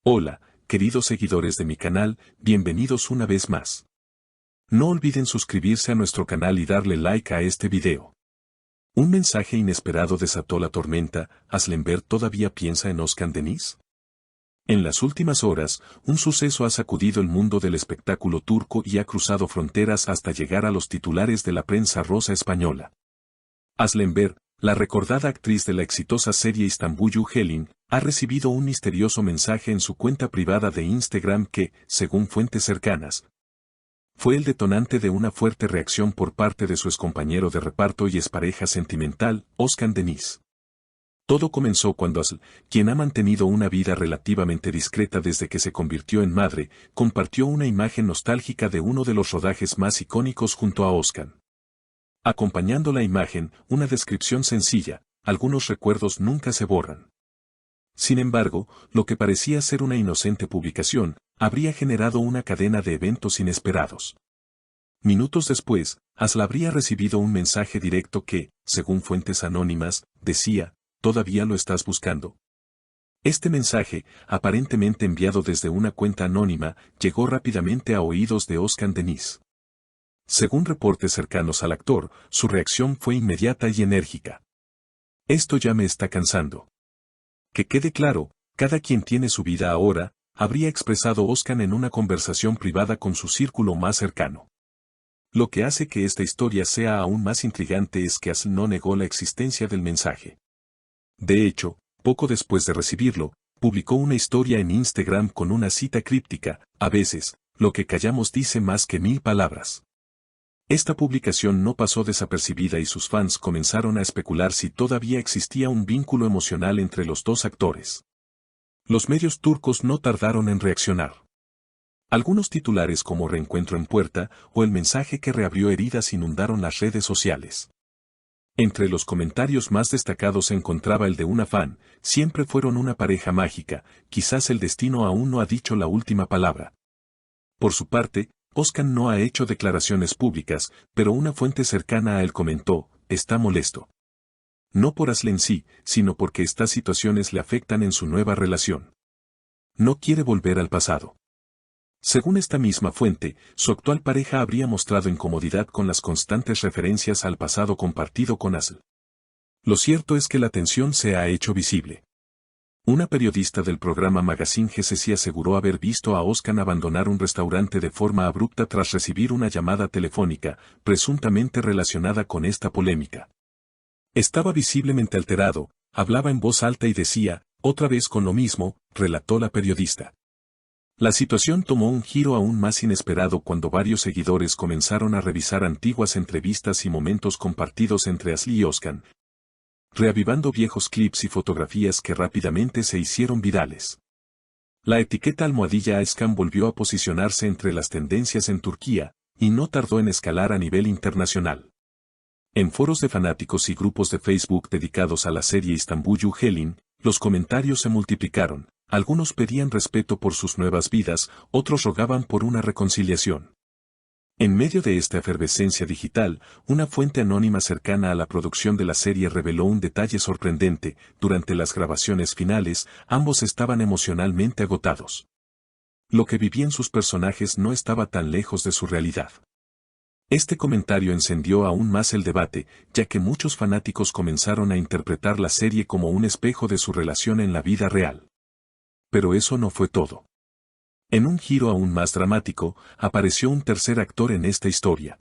Hola, queridos seguidores de mi canal, bienvenidos una vez más. No olviden suscribirse a nuestro canal y darle like a este video. Un mensaje inesperado desató la tormenta. ¿Aslemberg todavía piensa en Özkan Deniz? En las últimas horas, un suceso ha sacudido el mundo del espectáculo turco y ha cruzado fronteras hasta llegar a los titulares de la prensa rosa española. Aslemberg, la recordada actriz de la exitosa serie İstanbul Helin, ha recibido un misterioso mensaje en su cuenta privada de Instagram que, según fuentes cercanas, fue el detonante de una fuerte reacción por parte de su excompañero de reparto y expareja sentimental, Özkan Deniz. Todo comenzó cuando Asl, quien ha mantenido una vida relativamente discreta desde que se convirtió en madre, compartió una imagen nostálgica de uno de los rodajes más icónicos junto a Özkan. Acompañando la imagen, una descripción sencilla: algunos recuerdos nunca se borran. Sin embargo, lo que parecía ser una inocente publicación, habría generado una cadena de eventos inesperados. Minutos después, Asl habría recibido un mensaje directo que, según fuentes anónimas, decía: ¿todavía lo estás buscando? Este mensaje, aparentemente enviado desde una cuenta anónima, llegó rápidamente a oídos de Özkan Deniz. Según reportes cercanos al actor, su reacción fue inmediata y enérgica. «Esto ya me está cansando. Que quede claro, cada quien tiene su vida ahora», habría expresado Özkan en una conversación privada con su círculo más cercano. Lo que hace que esta historia sea aún más intrigante es que Asl no negó la existencia del mensaje. De hecho, poco después de recibirlo, publicó una historia en Instagram con una cita críptica: «A veces, lo que callamos dice más que 1000 palabras». Esta publicación no pasó desapercibida y sus fans comenzaron a especular si todavía existía un vínculo emocional entre los dos actores. Los medios turcos no tardaron en reaccionar. Algunos titulares como «Reencuentro en puerta» o «El mensaje que reabrió heridas» inundaron las redes sociales. Entre los comentarios más destacados se encontraba el de una fan: «Siempre fueron una pareja mágica, quizás el destino aún no ha dicho la última palabra». Por su parte, Özkan no ha hecho declaraciones públicas, pero una fuente cercana a él comentó: «Está molesto. No por Asl en sí, sino porque estas situaciones le afectan en su nueva relación. No quiere volver al pasado». Según esta misma fuente, su actual pareja habría mostrado incomodidad con las constantes referencias al pasado compartido con Asl. Lo cierto es que la tensión se ha hecho visible. Una periodista del programa Magazine GCC aseguró haber visto a Özkan abandonar un restaurante de forma abrupta tras recibir una llamada telefónica, presuntamente relacionada con esta polémica. Estaba visiblemente alterado, hablaba en voz alta y decía: «Otra vez con lo mismo», relató la periodista. La situación tomó un giro aún más inesperado cuando varios seguidores comenzaron a revisar antiguas entrevistas y momentos compartidos entre Asl y Özkan, reavivando viejos clips y fotografías que rápidamente se hicieron virales. La etiqueta almohadilla Özkan volvió a posicionarse entre las tendencias en Turquía, y no tardó en escalar a nivel internacional. En foros de fanáticos y grupos de Facebook dedicados a la serie İstanbul Helin, los comentarios se multiplicaron. Algunos pedían respeto por sus nuevas vidas, otros rogaban por una reconciliación. En medio de esta efervescencia digital, una fuente anónima cercana a la producción de la serie reveló un detalle sorprendente: durante las grabaciones finales, ambos estaban emocionalmente agotados. Lo que vivían sus personajes no estaba tan lejos de su realidad. Este comentario encendió aún más el debate, ya que muchos fanáticos comenzaron a interpretar la serie como un espejo de su relación en la vida real. Pero eso no fue todo. En un giro aún más dramático, apareció un tercer actor en esta historia.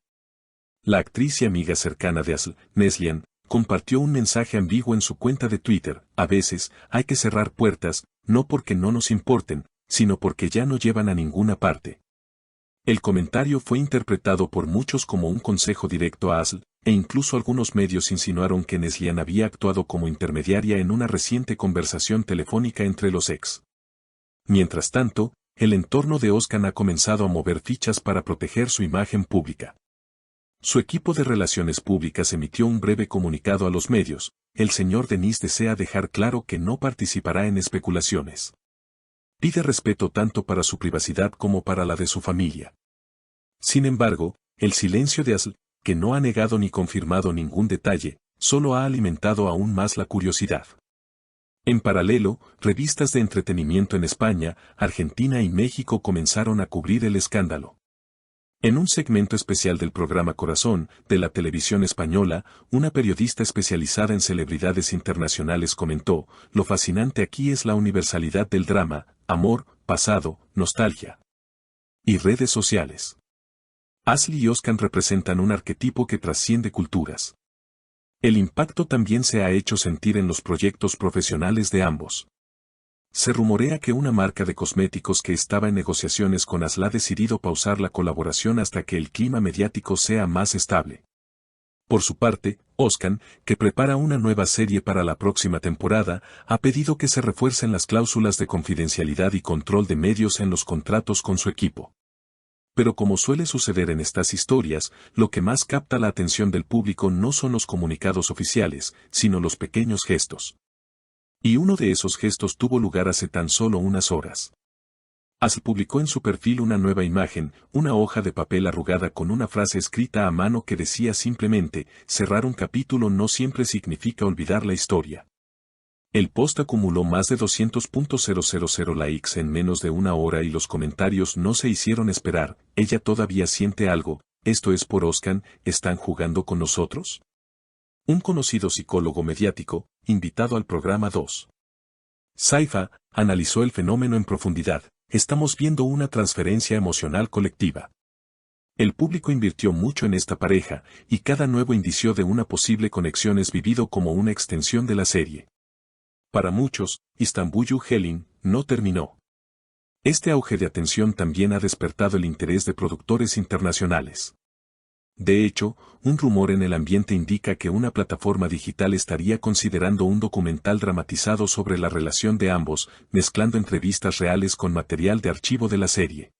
La actriz y amiga cercana de Asl, Neslihan, compartió un mensaje ambiguo en su cuenta de Twitter: «A veces, hay que cerrar puertas, no porque no nos importen, sino porque ya no llevan a ninguna parte». El comentario fue interpretado por muchos como un consejo directo a Asl, e incluso algunos medios insinuaron que Neslihan había actuado como intermediaria en una reciente conversación telefónica entre los ex. Mientras tanto, el entorno de Özkan ha comenzado a mover fichas para proteger su imagen pública. Su equipo de relaciones públicas emitió un breve comunicado a los medios: «El señor Deniz desea dejar claro que no participará en especulaciones. Pide respeto tanto para su privacidad como para la de su familia». Sin embargo, el silencio de Asl, que no ha negado ni confirmado ningún detalle, solo ha alimentado aún más la curiosidad. En paralelo, revistas de entretenimiento en España, Argentina y México comenzaron a cubrir el escándalo. En un segmento especial del programa Corazón, de la televisión española, una periodista especializada en celebridades internacionales comentó, lo fascinante aquí es la universalidad del drama, amor, pasado, nostalgia y redes sociales. Ashley y Oscar representan un arquetipo que trasciende culturas. El impacto también se ha hecho sentir en los proyectos profesionales de ambos. Se rumorea que una marca de cosméticos que estaba en negociaciones con Ashley ha decidido pausar la colaboración hasta que el clima mediático sea más estable. Por su parte, Oscar, que prepara una nueva serie para la próxima temporada, ha pedido que se refuercen las cláusulas de confidencialidad y control de medios en los contratos con su equipo. Pero como suele suceder en estas historias, lo que más capta la atención del público no son los comunicados oficiales, sino los pequeños gestos. Y uno de esos gestos tuvo lugar hace tan solo unas horas. Ashley publicó en su perfil una nueva imagen, una hoja de papel arrugada con una frase escrita a mano que decía simplemente, cerrar un capítulo no siempre significa olvidar la historia. El post acumuló más de 200.000 likes en menos de una hora y los comentarios no se hicieron esperar, ella todavía siente algo, esto es por Oscar, ¿están jugando con nosotros? Un conocido psicólogo mediático, invitado al programa 2. Saifa, analizó el fenómeno en profundidad, estamos viendo una transferencia emocional colectiva. El público invirtió mucho en esta pareja, y cada nuevo indicio de una posible conexión es vivido como una extensión de la serie. Para muchos, Istanbul Helin no terminó. Este auge de atención también ha despertado el interés de productores internacionales. De hecho, un rumor en el ambiente indica que una plataforma digital estaría considerando un documental dramatizado sobre la relación de ambos, mezclando entrevistas reales con material de archivo de la serie.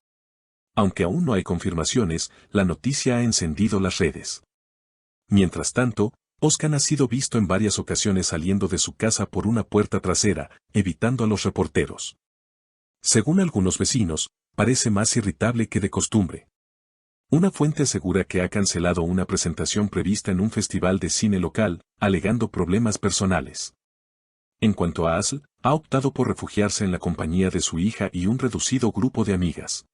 Aunque aún no hay confirmaciones, la noticia ha encendido las redes. Mientras tanto, Oscar ha sido visto en varias ocasiones saliendo de su casa por una puerta trasera, evitando a los reporteros. Según algunos vecinos, parece más irritable que de costumbre. Una fuente asegura que ha cancelado una presentación prevista en un festival de cine local, alegando problemas personales. En cuanto a Ashley, ha optado por refugiarse en la compañía de su hija y un reducido grupo de amigas.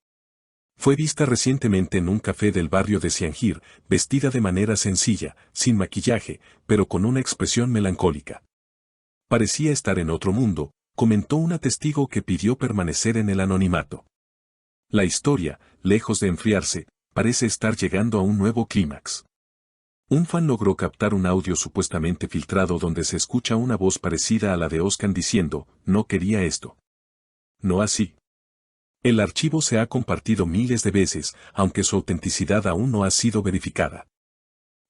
Fue vista recientemente en un café del barrio de Siangir, vestida de manera sencilla, sin maquillaje, pero con una expresión melancólica. Parecía estar en otro mundo, comentó una testigo que pidió permanecer en el anonimato. La historia, lejos de enfriarse, parece estar llegando a un nuevo clímax. Un fan logró captar un audio supuestamente filtrado donde se escucha una voz parecida a la de Oscar diciendo, no quería esto. No así. El archivo se ha compartido miles de veces, aunque su autenticidad aún no ha sido verificada.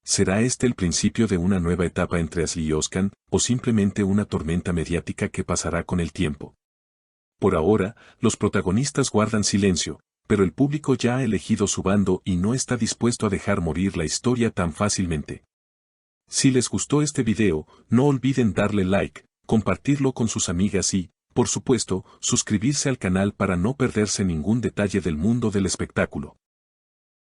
¿Será este el principio de una nueva etapa entre Ashley y Oscar, o simplemente una tormenta mediática que pasará con el tiempo? Por ahora, los protagonistas guardan silencio, pero el público ya ha elegido su bando y no está dispuesto a dejar morir la historia tan fácilmente. Si les gustó este video, no olviden darle like, compartirlo con sus amigas y, por supuesto, suscribirse al canal para no perderse ningún detalle del mundo del espectáculo.